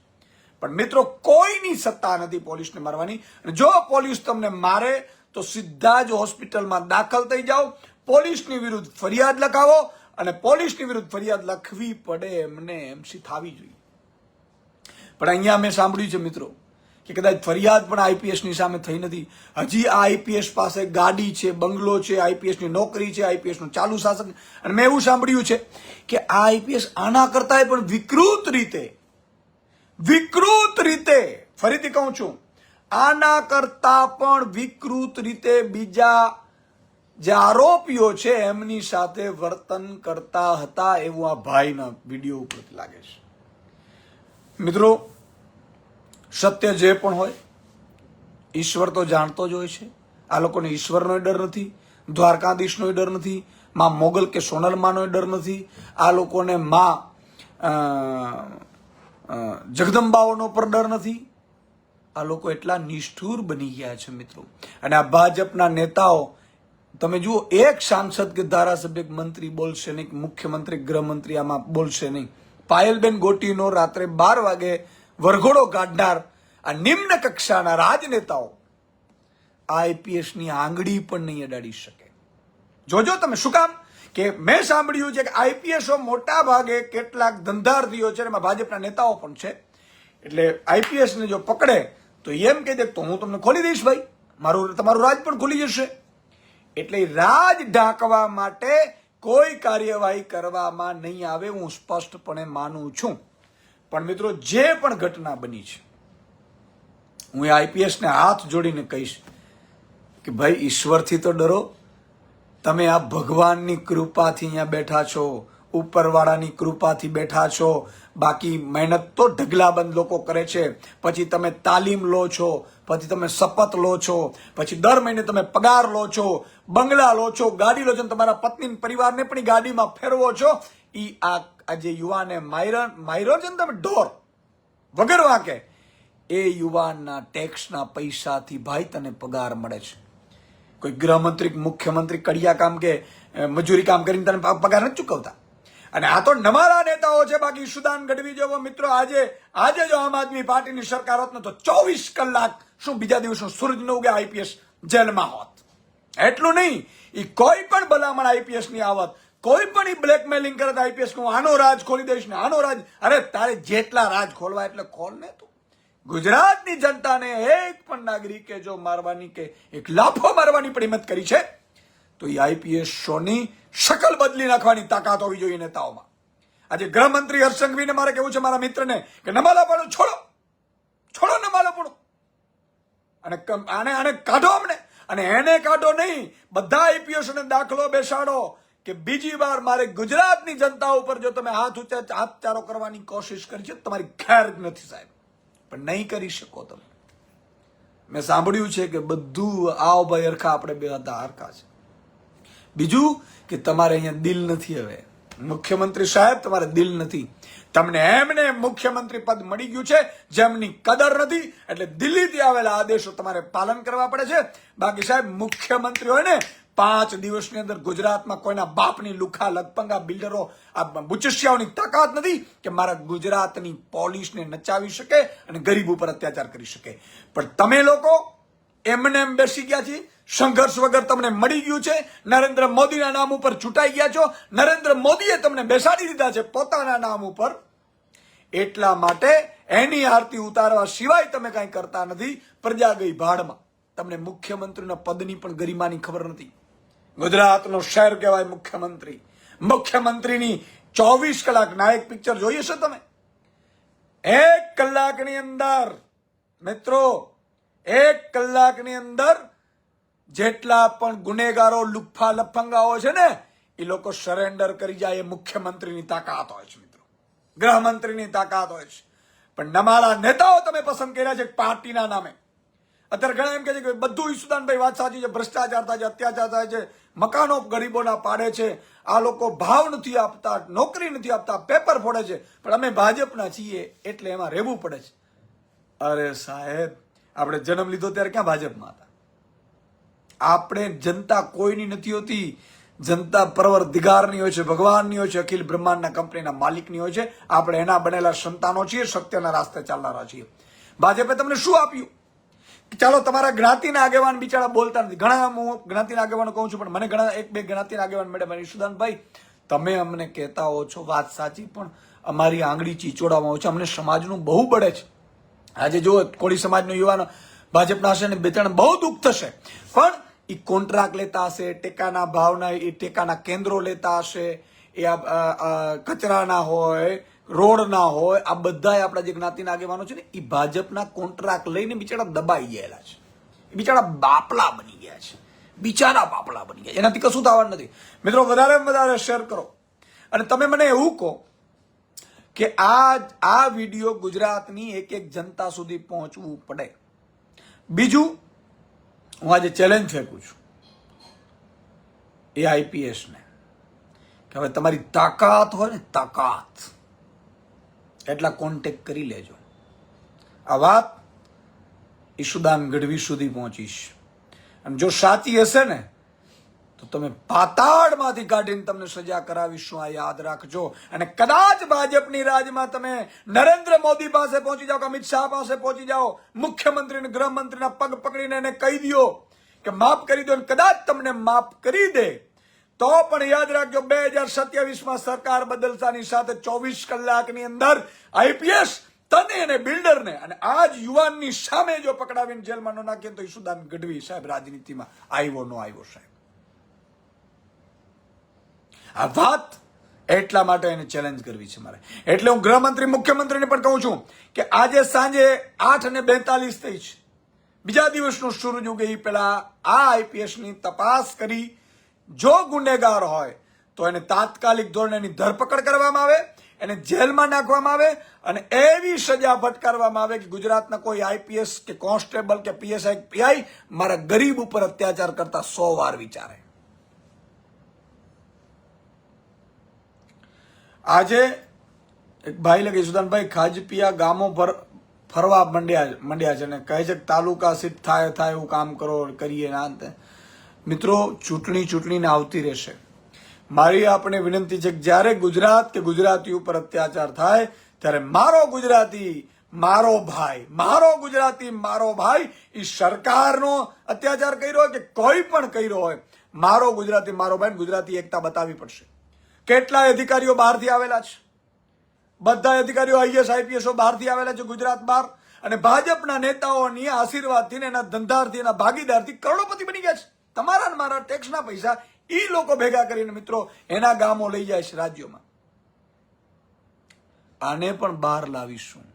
પણ મિત્રો, કોઈની સત્તા નથી પોલીસને મારવાની. જો પોલીસ તમને મારે તો સીધા જ હોસ્પિટલમાં દાખલ થઈ જાઓ, પોલીસની વિરુદ્ધ ફરિયાદ લખાવો, અને પોલીસની વિરુદ્ધ ફરિયાદ લખવી પડે એમને એમસી થવી જોઈએ. પણ અહીંયા મેં સાંભળ્યું છે મિત્રો કે કદાચ ફરિયાદ પણ આઈપીએસની સામે થઈ નથી. હજી આ આઈપીએસ પાસે ગાડી છે, બંગલો છે, આઈપીએસની નોકરી છે, આઈપીએસનું ચાલુ શાસન. અને મેં એવું સાંભળ્યું છે કે આ આઈપીએસ આના કરતા પણ વિકૃત રીતે, ફરીથી કહું છું, આના કરતા પણ વિકૃત રીતે બીજા જે આરોપીઓ છે એમની સાથે વર્તન કરતા હતા, એવું આ ભાઈના વિડીયો ઉપરથી લાગે છે. મિત્રો, સત્ય જે પણ હોય, ઈશ્વર તો જાણતો જ હોય છે. આ લોકોને ઈશ્વરનો ડર નથી, દ્વારકાધીશનો ડર નથી, માં મોગલ કે સોનલમાનો ડર નથી, આ લોકોને માં જગદંબાઓનો પર ડર નથી. આ લોકો એટલા નિષ્ઠુર બની ગયા છે મિત્રો. અને આ ભાજપના નેતાઓ, તમે જુઓ, એક સાંસદ કે ધારાસભ્ય મંત્રી બોલશે નહીં, મુખ્યમંત્રી, ગૃહમંત્રી આમાં બોલશે નહીં. પાયલબેન ગોટીનો રાત્રે 12 વાગે વરઘોડો કાઢનાર આ નિમ્ન કક્ષાના રાજનેતાઓ આઈપીએસની આંગળી પણ નહીં અડાડી શકે. જોજો તમે. શું કામ? કે મેં સાંભળ્યું છે કે આઈપીએસઓ મોટા ભાગે કેટલાક ધંધાર્થીઓ છે, એમાં ભાજપના નેતાઓ પણ છે. એટલે આઈપીએસને જો પકડે તો એમ કહી દે તો હું તમને ખોલી દઈશ ભાઈ, તમારું રાજ પણ ખુલી જશે. એટલે રાજ ઢાંકવા માટે કોઈ કાર્યવાહી કરવામાં નહીં આવે, હું સ્પષ્ટપણે માનું છું. પણ મિત્રો, જે પણ ઘટના બની છે, હું આઈપીએસને હાથ જોડીને કહીશ કે ભાઈ ઈશ્વરથી તો ડરો. તમે આ ભગવાનની કૃપાથી અહીંયા બેઠા છો, ઉપરવાળાની કૃપાથી બેઠા છો. બાકી મહેનત તો ઢગલાબંધ લોકો કરે છે. પછી તમે તાલીમ લો છો, પછી તમે શપથ લો છો, પછી દર મહિને તમે પગાર લો છો, બંગલા લો છો, ગાડી લો છો, તમારા પત્ની પરિવારને પણ ગાડીમાં ફેરવો છો. આ જે યુવાને માયરો છે ને તમે ઢોર વગર વાંકે, એ યુવાનના ટેક્સના પૈસાથી ભાઈ તને પગાર મળે છે. કોઈ ગૃહમંત્રી, મુખ્યમંત્રી કડિયા કામ કે મજૂરી કામ કરીને તને પગાર નથી ચૂકવતા. અને આ તો નમારા નેતાઓ છે. બાકી ઈશુદાન ગઢવી જેવો મિત્રો આજે જો આમ આદમી પાર્ટીની સરકાર હોત ને તો 24 કલાક શું બીજા દિવસનું સૂરજ ન ઉગે આઈપીએસ જેલમાં હોત. એટલું નહીં, એ કોઈ પણ ભલામણ આઈપીએસ ની આવત, કોઈ પણ ઈ બ્લેકમેલિંગ કરે આઈપીએસ હું આનો રાજ ખોલી દઈશ ને આનો રાજ. અરે તારે જેટલા રાજ ખોલવા એટલે ખોલ ને તું. ગુજરાતની જનતાને એક પણ નાગરિકે જો મારવાની કે એક લાફો મારવાની પણ હિંમત કરી છે તો એ આઈપીએસ શોની શકલ બદલી નાખવાની તાકાત હોવી જોઈએ નેતાઓમાં. આજે ગૃહમંત્રી હર્ષ સંઘવીને મારે કેવું છે મારા મિત્રને કે નમાલાપણું છોડો નમાલાપણું અને આને કાઢો અમને. અને એને કાઢો નહીં, બધા આઈપીએસ ને દાખલો બેસાડો કે બીજી વાર મારે ગુજરાતની જનતા ઉપર જો તમે હાથચારો કરવાની કોશિશ કરી છે તમારી ખેર નથી સાહેબ, પણ નહીં કરી શકો તમે. મેં સાંભળ્યું છે કે બધું આવ ભાઈ હરખા, આપણે બે હતા હરખા છે. બીજું કે તમારે અહીંયા દિલ નથી. હવે મુખ્યમંત્રી સાહેબ તમારે દિલ નથી. તમને એમને મુખ્યમંત્રી પદ મળી ગયું છે જેમની કદર નથી, એટલે દિલ્હીથી આવેલા આદેશો તમારે પાલન કરવા પડે છે. બાકી સાહેબ મુખ્યમંત્રી હોય ને 5 દિવસની અંદર ગુજરાતમાં કોઈના બાપની લુખા લગપંગા બિલ્ડરો આ બુચસિયાઓની તાકાત નથી કે મારા ગુજરાતની પોલીસને નચાવી શકે અને ગરીબ ઉપર અત્યાચાર કરી શકે. પણ તમે લોકો એમને એમ બેસી ગયા છે. સંઘર્ષ વગર તમને મળી ગયું છે. નરેન્દ્ર મોદીના નામ ઉપર ચૂંટાઈ ગયા છો. નરેન્દ્ર મોદીએ તમને બેસાડી દીધા છે પોતાના નામ ઉપર. એટલા માટે એની આરતી ઉતારવા સિવાય તમે કઈ કરતા નથી. પ્રજા ગઈ ભાડમાં. તમને મુખ્યમંત્રીના પદની પણ ગરિમાની ખબર નથી. ગુજરાતનો શહેર કહેવાય મુખ્યમંત્રી. મુખ્યમંત્રીની 24 કલાકના એક પિક્ચર જોઈએ છો તમે? 1 કલાકની અંદર મિત્રો, 1 કલાકની અંદર જેટલા પણ ગુનેગારો લુખ્ફા લફંગાઓ છે ને એ લોકો સરેન્ડર કરી જાય. એ મુખ્યમંત્રીની તાકાત હોય છે મિત્રો, ગૃહમંત્રીની તાકાત હોય છે. પણ નમાલા નેતાઓ તમે પસંદ કર્યા છે પાર્ટીના નામે. અત્યારે ઘણા એમ કહે છે કે બધું ઈશુદાનભાઈ વાત સાચી છે, ભ્રષ્ટાચાર થાય છે, અત્યાચાર થાય છે, મકાનો ગરીબોના પાડે છે, આ લોકો ભાવ નથી આપતા, નોકરી નથી આપતા, પેપર ફોડે છે, પણ અમે ભાજપના છીએ એટલે એમાં રહેવું પડે છે. અરે સાહેબ, આપણે જન્મ લીધો ત્યારે ક્યાં ભાજપમાં હતા? આપણે જનતા કોઈની નથી હોતી. જનતા પરવરદિગારની હોય છે, ભગવાનની હોય છે, અખિલ બ્રહ્માંડના કંપનીના માલિકની હોય છે. આપણે એના બનેલા સંતાનો છીએ, સત્યના રાસ્તે ચાલનારા છીએ. ભાજપે તમને શું આપ્યું? ચાલો તમારા જ્ઞાતિના આગેવાન બિચારા બોલતા નથી. ઘણા હું જ્ઞાતિના આગેવાનો કહું છું, પણ મને ઘણા 1-2 જ્ઞાતિના આગેવાન મળ્યા. ઈશુદાનભાઈ તમે અમને કહેતા હો છો વાત સાચી, પણ અમારી આંગળી ચીચોડામાં હોય છે. અમને સમાજનું બહુ બળે છે. આજે જો કોળી સમાજનો યુવાનો ભાજપના હશે ને 2-3 બહુ દુઃખ થશે, પણ એ કોન્ટ્રાક્ટ લેતા હશે, ટેકાના ભાવના એ ટેકાના કેન્દ્રો લેતા હશે, એ કચરાના હોય, રોડના હોય, આ બધા આપણા જે જ્ઞાતિના આગેવાનો છે ને એ ભાજપના કોન્ટ્રાક્ટ લઈને બિચારા દબાઈ ગયેલા છે. બિચારા બાપલા બની ગયા છે. બિચારા બાપલા બની ગયા. એનાથી કશું થવાનું નથી. મિત્રો વધારેમાં વધારે શેર કરો. અને તમે મને એવું કહો કે આ વિડીયો ગુજરાતની એક જનતા સુધી પહોંચવું પડે. બીજું, હું આજે ચેલેન્જ ફેંકું છું એ આઈપીએસ ને કે હવે તમારી તાકાત હોય ને, તાકાત એટલા કોન્ટેક્ટ કરી લેજો. આ વાત ઈશુદાન ગઢવી સુધી પહોંચીશ. અને જો સાચી હશે ને તો તમે પાતાળમાંથી કાઢીને તમને સજા કરાવીશું. આ યાદ રાખજો. અને કદાચ ભાજપની રાજમાં તમે નરેન્દ્ર મોદી પાસે પહોંચી જાઓ, અમિત શાહ પાસે પહોંચી જાઓ, મુખ્યમંત્રી અને ગૃહમંત્રીના પગ પકડીને એને કહી દો કે માફ કરી દો, કદાચ તમને માફ કરી દે તો પણ યાદ રાખજો 2027માં સરકાર બદલતાની સાથે 24 કલાકની અંદર આઈપીએસ તને અને બિલ્ડરને અને આજ યુવાનની સામે જો પકડાવીને જેલમાં ન નાખીએ તો ઈશુદાન ગઢવી સાહેબ રાજનીતિમાં આવ્યો ન આવ્યો સાહેબ. આ વાત એટલા માટે એને ચેલેન્જ કરવી છે મારે. એટલે હું ગૃહમંત્રી મુખ્યમંત્રીને પણ કહું છું કે આજે સાંજે 8:42 થઈ છે, બીજા દિવસનું સૂરજ ઉગે એ પહેલા આ આઈપીએસ ની તપાસ કરી જો ગુનેગાર હોય તો એને તાત્કાલિક ધોરણે એની ધરપકડ કરવામાં આવે, એને જેલમાં નાખવામાં આવે અને એવી સજા ફટકારવામાં આવે કે ગુજરાતના કોઈ આઈપીએસ કે કોન્સ્ટેબલ કે પીએસઆઈ પીઆઈ મારા ગરીબ ઉપર અત્યાચાર કરતા 100 વાર વિચારે. આજે એક ભાઈ લગે ઈશુદાનભાઈ ખાજપિયા ગામો ફરવા મંડ્યા છે અને કહે છે કે તાલુકા સીટ થાય એવું કામ કરો કરીએ ના. મિત્રો ચૂંટણીને આવતી રહેશે. મારી આપણે વિનંતી છે કે જ્યારે ગુજરાત કે ગુજરાતી ઉપર અત્યાચાર થાય ત્યારે મારો ગુજરાતી મારો ભાઈ, મારો ગુજરાતી મારો ભાઈ, એ સરકારનો અત્યાચાર કર્યો હોય કે કોઈ પણ કર્યો હોય, મારો ગુજરાતી મારો ભાઈ, ગુજરાતી એકતા બતાવવી પડશે. કેટલાય અધિકારીઓ બહારથી આવેલા છે, બધા અધિકારીઓ આઈએસ આઈપીએસો બહારથી આવેલા છે ગુજરાત બહાર, અને ભાજપના નેતાઓની આશીર્વાદથી એના ધંધારથી એના ભાગીદારથી કરોડોપતિ બની ગયા છે. તમારા ને મારા ટેક્સના પૈસા એ લોકો ભેગા કરીને મિત્રો એના ગામો લઈ જાય છે રાજ્યોમાં. આને પણ બહાર લાવીશું.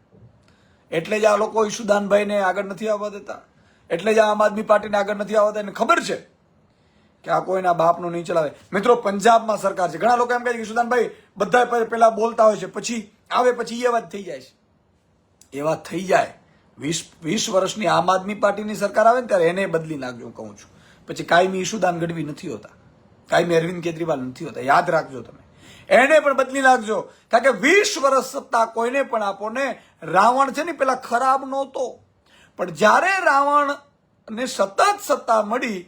એટલે જ આ લોકો ઈશુદાનભાઈને આગળ નથી આવવા દેતા, એટલે જ આમ આદમી પાર્ટીને આગળ નથી આવવા દેતા. એને ખબર છે કે આ કોઈના બાપનું નહીં ચલાવે. મિત્રો પંજાબમાં સરકાર છે, ઘણા લોકો એમ કહે છે કે ઈશુદાનભાઈ બધા પેલા બોલતા હોય છે, પછી આવે પછી એ વાત થઈ જાય છે. એ વાત થઈ જાય. 20 વર્ષની આમ આદમી પાર્ટીની સરકાર આવે ને ત્યારે એને બદલી નાખજો, હું કહું છું. પછી કાયમી ઈશુદાન ગઢવી નથી હોતા, કાયમી અરવિંદ કેજરીવાલ નથી હોતા. યાદ રાખજો તમે, એને પણ બદલી નાખજો. કારણ કે 20 વર્ષ સત્તા કોઈને પણ આપો ને. રાવણ છે ને પેલા ખરાબ નહોતો, પણ જ્યારે રાવણને સતત સત્તા મળી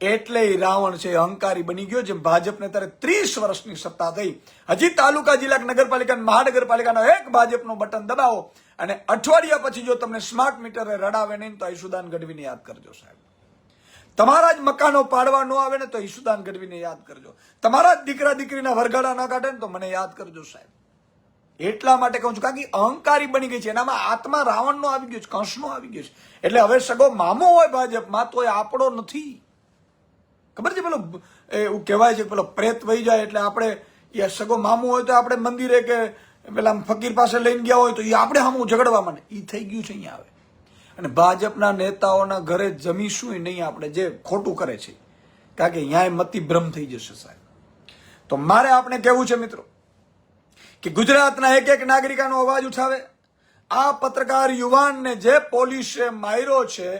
એટલે રાવણ છે અહંકારી બની ગયો. જેમ ભાજપને ત્યારે 30 વર્ષની સત્તા થઈ, હજી તાલુકા જિલ્લા નગરપાલિકા મહાનગરપાલિકાનો એક ભાજપનું બટન દબાવો અને અઠવાડિયા પછી જો તમને સ્માર્ટ મીટરે રડાવે નહીં તો ઈશુદાન ગઢવીને યાદ કરજો સાહેબ. તમારા જ મકાનો પાડવા ન આવે ને તો ઈશુદાન ગઢવીને યાદ કરજો. તમારા જ દીકરા દીકરીના વરઘાડા ન કાઢે ને તો મને યાદ કરજો સાહેબ. એટલા માટે કહું છું કારણ કે અહંકારી બની ગઈ છે, એનામાં આત્મા રાવણનો આવી ગયો છે, કંસનો આવી ગયો છે. એટલે હવે સગો મામો હોય ભાજપમાં તો એ આપણો નથી. ખબર છે પેલો એવું કહેવાય છે પેલો પ્રેત વહી જાય એટલે આપણે એ સગો મામો હોય તો આપણે મંદિરે કે પેલા ફકીર પાસે લઈને ગયા હોય તો એ આપણે સામું ઝઘડવા માંડે. એ થઈ ગયું છે અહીંયા આવે. અને ભાજપના નેતાઓના ઘરે જમીશું નહીં આપણે જે ખોટું કરે છે, કારણ કે અહીંયા મતિભ્રમ થઈ જશે સાહેબ. તો મારે આપણે કહેવું છે મિત્રો કે ગુજરાતના એક એક નાગરિકનો અવાજ ઉઠાવે. આ પત્રકાર યુવાનને જે પોલીસે માર્યો છે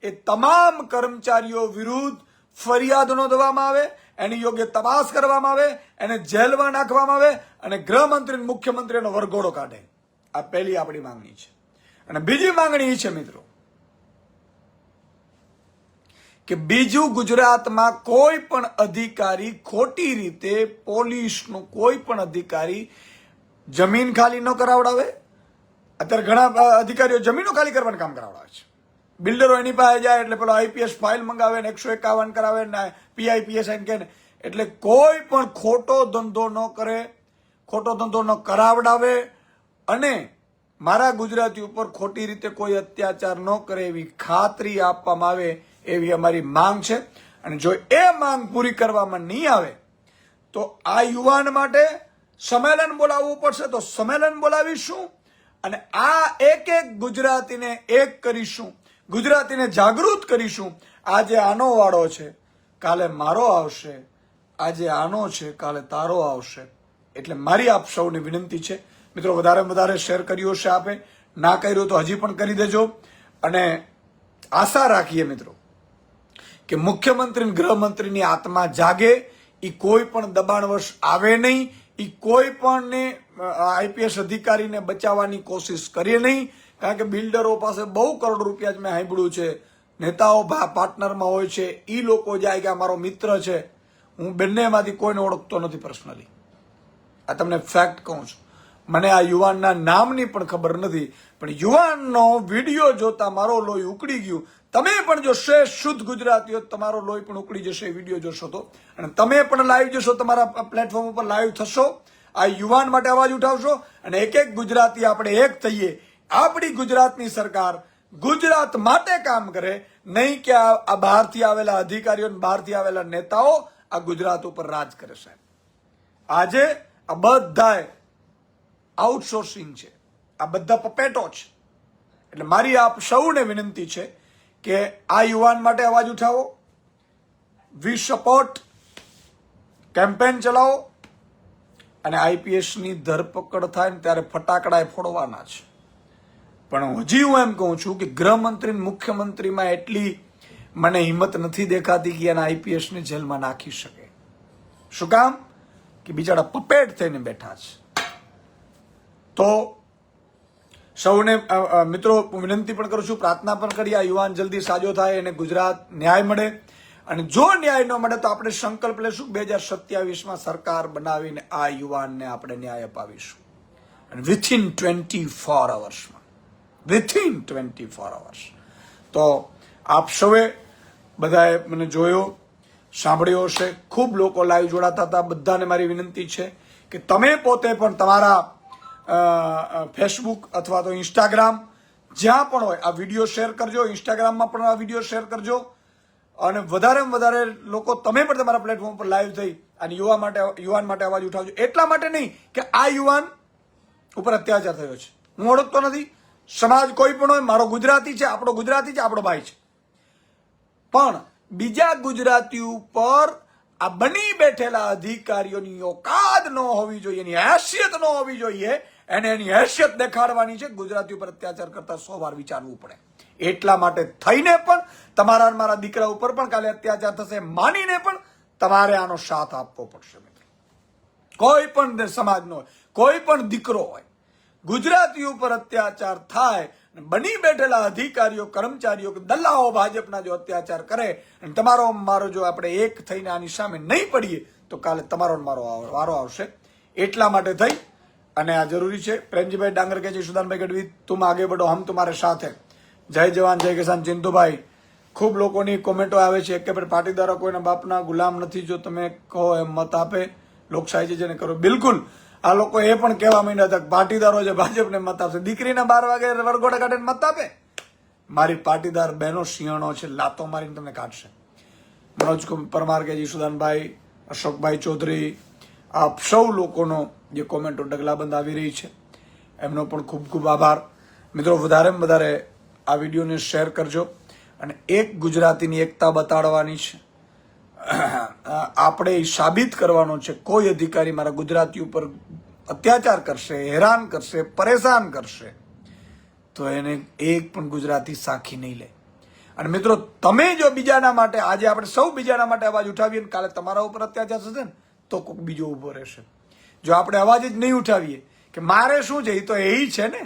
એ તમામ કર્મચારીઓ વિરુદ્ધ ફરિયાદ નોંધવામાં આવે, એની યોગ્ય તપાસ કરવામાં આવે, એને જેલમાં નાખવામાં આવે અને ગૃહમંત્રી મુખ્યમંત્રીનો વરઘોડો કાઢે. આ પહેલી આપણી માંગણી છે. અને બીજી માંગણી એ છે મિત્રો કે બીજું ગુજરાતમાં કોઈ પણ અધિકારી ખોટી રીતે પોલીસનો કોઈ પણ અધિકારી જમીન ખાલી ન કરાવડાવે. અત્યારે ઘણા અધિકારીઓ જમીનો ખાલી કરવાનું કામ કરાવડાવે છે. બિલ્ડરો એની પાસે જાય એટલે પેલો આઈપીએસ ફાઇલ મંગાવે ને 151 કરાવે ને પીઆઈપીએસ કે એટલે કોઈ પણ ખોટો ધંધો ન કરે, ખોટો ધંધો ન કરાવડાવે અને મારા ગુજરાતી ઉપર ખોટી રીતે કોઈ અત્યાચાર ન કરે એવી ખાતરી આપવામાં આવે એવી અમારી માંગ છે. અને જો એ માંગ પૂરી કરવામાં નહીં આવે તો આ યુવાન માટે સંમેલન બોલાવવું પડશે. તો સંમેલન બોલાવીશું અને આ એક એક ગુજરાતીને એક કરીશું, ગુજરાતીને જાગૃત કરીશું. આજે આનો વાળો છે, કાલે મારો આવશે, આજે આનો છે, કાલે તારો આવશે. એટલે મારી આપ સૌની વિનંતી છે મિત્રો, વધારે વધારે શેર કર્યો છે આપે, ના કર્યો તો હજી પણ કરી દેજો. અને આશા રાખીએ મિત્રો કે મુખ્યમંત્રી ગૃહમંત્રીની આત્મા જાગે, એ કોઈ પણ દબાણવશ આવે નહીં, એ કોઈ પણ આઈપીએસ અધિકારીને બચાવવાની કોશિશ કરીએ નહીં. કારણ કે બિલ્ડરો પાસે બહુ કરોડ રૂપિયા જ મેં સાંભળ્યું છે, નેતાઓ પાર્ટનરમાં હોય છે, એ લોકો જાય કે આ મારો મિત્ર છે. હું બંનેમાંથી કોઈને ઓળખતો નથી પર્સનલી, આ તમને ફેક્ટ કહું છું. મને આ યુવાનના નામની પણ ખબર નથી, પણ યુવાનનો વિડીયો જોતા મારો લોહી ઉકળી ગયું. તમે પણ જો શ્રેષ્ઠ શુદ્ધ ગુજરાતીઓ તમારો લોહી પણ ઉકળી જશે એ વિડીયો જોશો તો. અને તમે પણ લાઈવ જશો, તમારા પ્લેટફોર્મ ઉપર લાઈવ થશો, આ યુવાન માટે અવાજ ઉઠાવશો અને એક એક ગુજરાતી આપણે એક થઈએ. આપણી ગુજરાતની સરકાર ગુજરાત માટે કામ કરે, નહીં કે આ બહારથી આવેલા અધિકારીઓ બહારથી આવેલા નેતાઓ આ ગુજરાત ઉપર રાજ કરે સાહેબ. આજે આ બધા આઉટસોર્સિંગ છે, આ બધા પપેટો છે. એટલે મારી આપ સૌને વિનંતી છે કે આ યુવાન માટે અવાજ ઉઠાવો, વી સપોર્ટ કેમ્પેન ચલાવો અને આઈપીએસની ધરપકડ થાય ને ત્યારે ફટાકડા ફોડવાના છે. પણ હજી હું એમ કહું છું કે ગૃહમંત્રી મુખ્યમંત્રીમાં એટલી મને હિંમત નથી દેખાતી કે એના આઈપીએસને જેલમાં નાખી શકે. શું કામ કે બિચારા પપેટ થઈને બેઠા છે. તો સૌને મિત્રો વિનંતી પણ કરું છું, પ્રાર્થના પણ કરી આ યુવાન જલ્દી સાજો થાય અને ગુજરાત ન્યાય મળે. અને જો ન્યાય ન મળે તો આપણે સંકલ્પ લેશું 2027માં સરકાર બનાવીને આ યુવાનને આપણે ન્યાય અપાવીશું, અને વિથિન 24 અવર્સમાં, વિથિન 24 અવર્સ. તો આપ સૌએ બધાએ મને જોયો, સાંભળ્યો હશે. ખૂબ લોકો લાઈવ જોડાતા હતા. બધાને મારી વિનંતી છે કે તમે પોતે પણ તમારા ફેસબુક અથવા તો ઇન્સ્ટાગ્રામ જ્યાં પણ હોય આ વિડીયો શેર કરજો. ઇન્સ્ટાગ્રામમાં પણ આ વિડીયો શેર કરજો, અને વધારેમાં વધારે લોકો તમે પણ તમારા પ્લેટફોર્મ પર લાઈવ થઈ અને યુવાન માટે અવાજ ઉઠાવજો. એટલા માટે નહીં કે આ યુવાન ઉપર અત્યાચાર થયો છે, હું ઓળખતો નથી, સમાજ કોઈ પણ હોય, મારો ગુજરાતી છે, આપણો ગુજરાતી છે, આપણો ભાઈ છે, પણ બીજા ગુજરાતી ઉપર આ બની બેઠેલા અધિકારીઓની ઓકાત ન હોવી જોઈએ, એની હેસિયત ન હોવી જોઈએ. એને એની હેસિયત દેખાડવાની છે. ગુજરાતી ઉપર અત્યાચાર કરતા 100 વાર વિચારવું પડે. એટલા માટે થઈને પણ તમારા મારા દીકરા ઉપર પણ કાલે અત્યાચાર થશે માનીને પણ તમારે આનો સાથ આપવો પડશે. કોઈ પણ સમાજનો હોય, કોઈ પણ દીકરો હોય, ગુજરાતી ઉપર અત્યાચાર થાય, બની બેઠેલા અધિકારીઓ, કર્મચારીઓ, દલ્લાઓ ભાજપના જો અત્યાચાર કરે અને તમારો મારો જો આપણે એક થઈને આની સામે નહીં પડીએ તો કાલે તમારો મારો વારો આવશે. એટલા માટે થઈ અને આ જરૂરી છે. પ્રેમજીભાઈ ડાંગર કહે છે, સુદાનભાઈ ગઢવી તુમ આગે બઢો, હમ તમારે સાથે. જય જવાન જય કિસાન. ચિંતુભાઈ, ખૂબ લોકોની કોમેન્ટો આવે છે કે પાટીદારો કોઈના બાપના ગુલામ નથી, જો તમે કહો એમ મત આપે, લોકશાહી છે જેને કરો. બિલકુલ, આ લોકો એ પણ કહેવા માંડ્યા હતા પાટીદારો જે ભાજપને મત આપશે, દીકરીના 12 વાગે વરઘોડા કાઢીને મત આપે. મારી પાટીદાર બહેનો શિયાળો છે, લાતો મારીને તમને કાઢશે. મનોજ પરમાર કે સુદાનભાઈ, અશોકભાઈ ચૌધરી, આપ સૌ લોકોનો જે કોમેન્ટો ડગલાબંધ આવી રહી છે એમનો પણ ખૂબ ખૂબ આભાર. મિત્રો, વધારેમાં વધારે આ વિડીયોને શેર કરજો અને એક ગુજરાતીની એકતા બતાડવાની છે. આપણે સાબિત કરવાનો છે કોઈ અધિકારી મારા ગુજરાતી ઉપર અત્યાચાર કરશે, હેરાન કરશે, પરેશાન કરશે તો એને એક પણ ગુજરાતી સાખી નહીં લે. અને મિત્રો, તમે જો બીજાના માટે, આજે આપણે સૌ બીજાના માટે અવાજ ઉઠાવીએ ને કાલે તમારા ઉપર અત્યાચાર થશે ને તો કોઈક બીજો ઉભો રહેશે. જો આપણે અવાજ જ નહીં ઉઠાવીએ કે મારે શું છે, એ તો એ છે ને,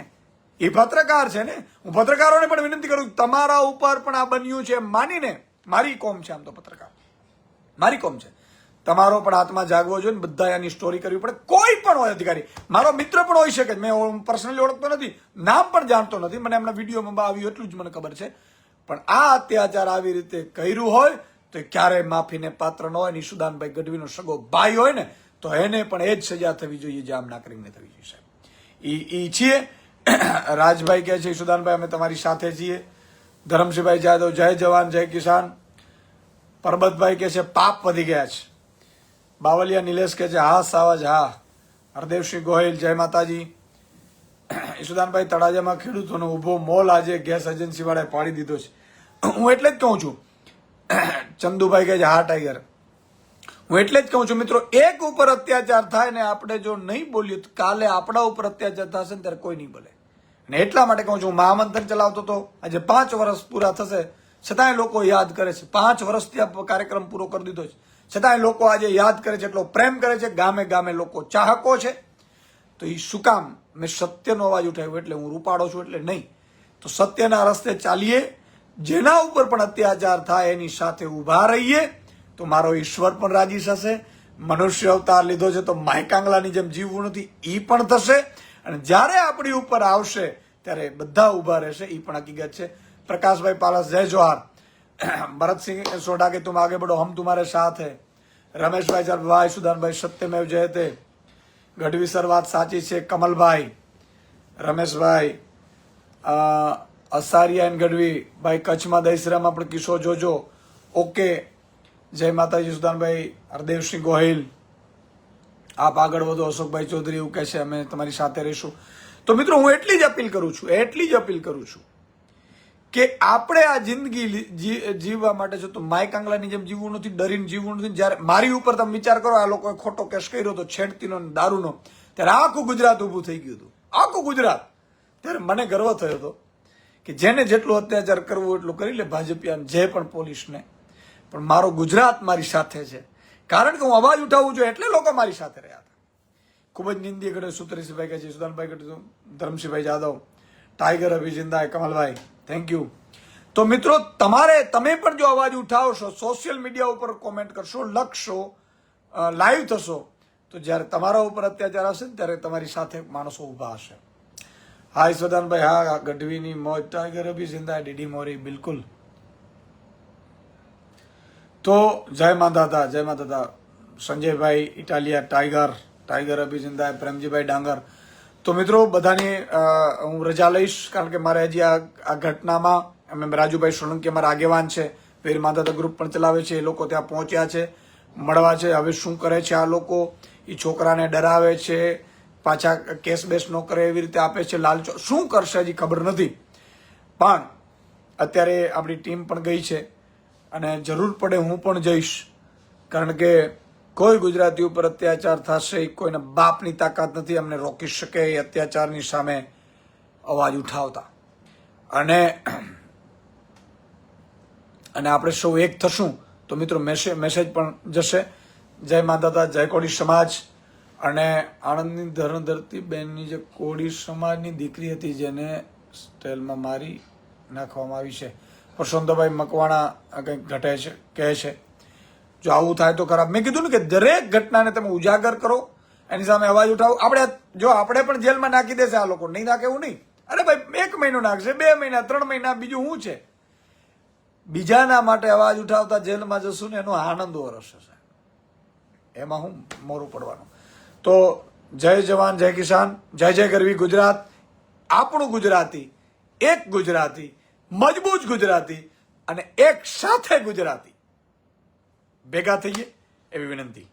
એ પત્રકાર છે ને. હું પત્રકારોને પણ વિનંતી કરું, તમારા ઉપર પણ આ બન્યું છે માનીને, મારી કોમ છે, આમ તો પત્રકાર મારી કોમ છે, તમારો પણ આત્મા જાગવો જોઈએ ને બધા એની સ્ટોરી કરવી પડે. કોઈ પણ હોય અધિકારી, મારો મિત્ર પણ હોઈ શકે, મેં પર્સનલી ઓળખતો નથી, નામ પણ જાણતો નથી, મને એમના વિડીયોમાં આવ્યું એટલું જ મને ખબર છે. પણ આ અત્યાચાર આવી રીતે કર્યું હોય તો ક્યારેય માફીને પાત્ર ન હોય. નિશુદાનભાઈ ગઢવીનો સગો ભાઈ હોય ને તો એને પણ એ જ સજા થવી જોઈએ જે આમ નાગરિકને થવી જોઈએ. ઈ છીએ. રાજભાઈ કહે છે, સુદાનભાઈ અમે તમારી સાથે છીએ. ધરમસિંહભાઈ જાદવ, જય જવાન જય કિસાન. પરબતભાઈ કહે છે પાપ વધી ગયા છે. બાવલિયા નિલેશ કહે છે હા સાવજ હા. હરદેવસિંહ ગોહિલ, જય માતાજી. ઈશુદાનભાઈ, તળાજામાં ખેડૂતોનો ઉભો મોલ આજે ગેસ એજન્સી વાળાએ પાડી દીધો છે. હું એટલે જ કહું છું. ચંદુભાઈ કહે છે હા ટાઈગર. હું એટલે જ કહું છું મિત્રો, એક ઉપર અત્યાચાર થાય ને આપણે જો નહીં બોલીએ તો કાલે આપણા ઉપર અત્યાચાર થશે ને ત્યારે કોઈ નહીં બોલે. અને એટલા માટે કહું છું, મહામંથન ચલાવતો હતો, આજે 5 વર્ષ પૂરા થશે છતાંય લોકો યાદ કરે છે. 5 વર્ષથી આ કાર્યક્રમ પૂરો કરી દીધો છે છતાંય લોકો આજે યાદ કરે છે, એટલો પ્રેમ કરે છે. ગામે ગામે લોકો ચાહકો છે. તો એ શું કામ? મેં સત્યનો અવાજ ઉઠાવ્યો એટલે હું રૂપાડો છું એટલે નહીં. તો સત્યના રસ્તે ચાલીએ. જેના ઉપર પણ અત્યાચાર થાય એની સાથે ઊભા રહીએ તો મારો ઈશ્વર પણ રાજી થશે. મનુષ્ય અવતાર લીધો છે તો માયકાંગલાની જેમ જીવવું નથી, એ પણ થશે. અને જ્યારે આપણી ઉપર આવશે ત્યારે બધા ઊભા રહેશે, એ પણ હકીકત છે. પ્રકાશભાઈ પાલસ, જય જોહાર. ભરતસિંહ સોઢા કે તુમ આગે બઢો, હમ તુમ્હારે સાથ હૈ. રમેશભાઈ ચાલ, ભાઈ સુદાનભાઈ સત્યમેવ જયતે. ગઢવી સર વાત સાચી છે. કમલભાઈ, રમેશભાઈ, અસારિયા એન ગઢવી ભાઈ, કચ્છમાં દહીસરામાં પણ કિસ્સો જોજો. ઓકે, જય માતાજી. સુદાનભાઈ, હરદેવસિંહ ગોહિલ, આપ આગળ વધો. અશોકભાઈ ચૌધરી એવું કહે છે અમે તમારી સાથે રહીશું. તો મિત્રો, હું એટલી જ અપીલ કરું છું કે આપણે આ જિંદગી જીવવા માટે છે તો માય કાંગલાની જેમ જીવવું નથી, ડરીને જીવવું નથી. જયારે મારી ઉપર તમે વિચાર કરો, આ લોકોએ ખોટો કેસ કર્યો હતો છેડતીનો દારૂનો, ત્યારે આખું ગુજરાત ઊભું થઈ ગયું હતું, આખું ગુજરાત. ત્યારે મને ગર્વ થયો હતો કે જેને જેટલો અત્યાચાર કરવો એટલું કરી લે ભાજપિયા, જે પણ પોલીસને, પણ મારો ગુજરાત મારી સાથે છે. કારણ કે હું અવાજ ઉઠાવું છું એટલે લોકો મારી સાથે રહ્યા હતા. ખૂબ જ નિંદીય ઘડે. સુતરીસિંહભાઈ કહે છે, સુદાનભાઈ કહે, ધરમસિંહભાઈ જાદવ, ટાઈગર અભિજિંદા, કમલભાઈ, થેન્ક યુ. તો મિત્રો તમે પણ જો અવાજ ઉઠાવશો, સોશિયલ મીડિયા ઉપર કોમેન્ટ કરશો, લખશો, લાઈવ થશો, તો જ્યારે તમારા ઉપર અત્યાચાર હશે ને ત્યારે તમારી સાથે માણસો ઊભા હશે. હાય સદાનભાઈ, હા ગઢવીની મોજ, ટાઈગર અભી જિંદા, ડીડી મોરી, બિલકુલ. તો જય માતા, જય માતા. સંજયભાઈ ઇટાલિયા, ટાઈગર અભી જિંદા, પ્રેમજીભાઈ ડાંગર. તો મિત્રો બધાની હું રજા લઈશ, કારણ કે મારે હજી આ ઘટનામાં અમે રાજુભાઈ સોલંકી અમારા આગેવાન છે, વીર માતા ગ્રુપ પણ ચલાવે છે, એ લોકો ત્યાં પહોંચ્યા છે, મળવા છે. હવે શું કરે છે આ લોકો? એ છોકરાને ડરાવે છે, પાછા કેસ બેસ ન કરે એવી રીતે આપે છે, લાલચો શું કરશે હજી ખબર નથી. પણ અત્યારે આપણી ટીમ પણ ગઈ છે અને જરૂર પડે હું પણ જઈશ, કારણ કે કોઈ ગુજરાતી ઉપર અત્યાચાર થશે, કોઈને બાપની તાકાત નથી અમને રોકી શકે એ અત્યાચારની સામે અવાજ ઉઠાવતા. અને આપણે સૌ એક થશું તો મિત્રો મેસેજ પણ જશે. જય માતા, જય કોળી સમાજ. અને આણંદની ધરતી બેનની જે કોળી સમાજની દીકરી હતી જેને સ્ટેલમાં મારી નાખવામાં આવી છે, પ્રસન્નભાઈ મકવાણા કંઈક ઘટે છે, કહે છે જો આવું થાય તો ખરાબ. મેં કીધું ને કે દરેક ઘટનાને તમે ઉજાગર કરો, એની સામે અવાજ ઉઠાવો. આપણે પણ જેલમાં નાખી દેશે આ લોકો, નહીં નાખે એવું નહીં. અરે ભાઈ 1 મહિનો નાખશે, 2 મહિના, 3 મહિના, બીજું શું છે? બીજાના માટે અવાજ ઉઠાવતા જેલમાં જશું ને એનો આનંદ વરસશે, એમાં હું મોરું પડવાનું. તો જય જવાન, જય કિસાન, જય જય ગરવી ગુજરાત. આપણું ગુજરાતી, એક ગુજરાતી, મજબૂત ગુજરાતી અને એક સાથે ગુજરાતી ભેગા થઈએ એવી વિનંતી.